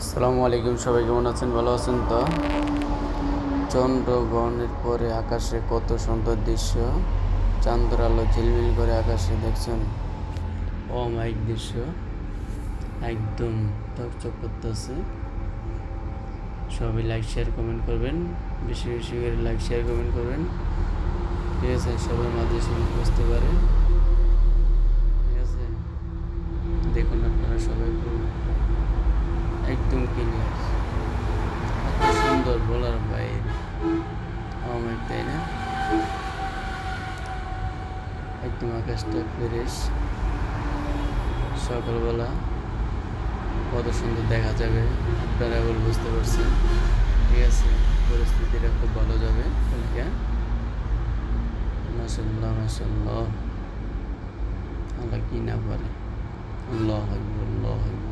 আসসালামু আলাইকুম, সবাই কেমন আছেন? ভালো আছেন তো? চন্দ্রগ্রহণের পরে আকাশে কত সুন্দর দৃশ্য, চাঁদের আলো ঝিলমিল করে আকাশে দেখছেন। অমায়িক দৃশ্য, একদম চকচক করতেছে। সবাই লাইক শেয়ার কমেন্ট করবেন, বেশি বেশি করে লাইক শেয়ার কমেন্ট করবেন, ঠিক আছে? সবার মাঝে সবাই বুঝতে পারে, ঠিক আছে? দেখুন আপনারা সবাই একদম ক্লিয়ার, এত সুন্দর বলার বাইরে। আমার তাই না, একদম আকাশটা ফ্রেশ, সকালবেলা কত সুন্দর দেখা যাবে, আপনারা এবার বুঝতে পারছেন, ঠিক আছে? পরিস্থিতিটা খুব ভালো যাবে কালকে। মাশাল্লাহ মাশাল্লাহ, আল্লাহ কি না পারে। আল্লাহ আকবার, আল্লাহ আকবার।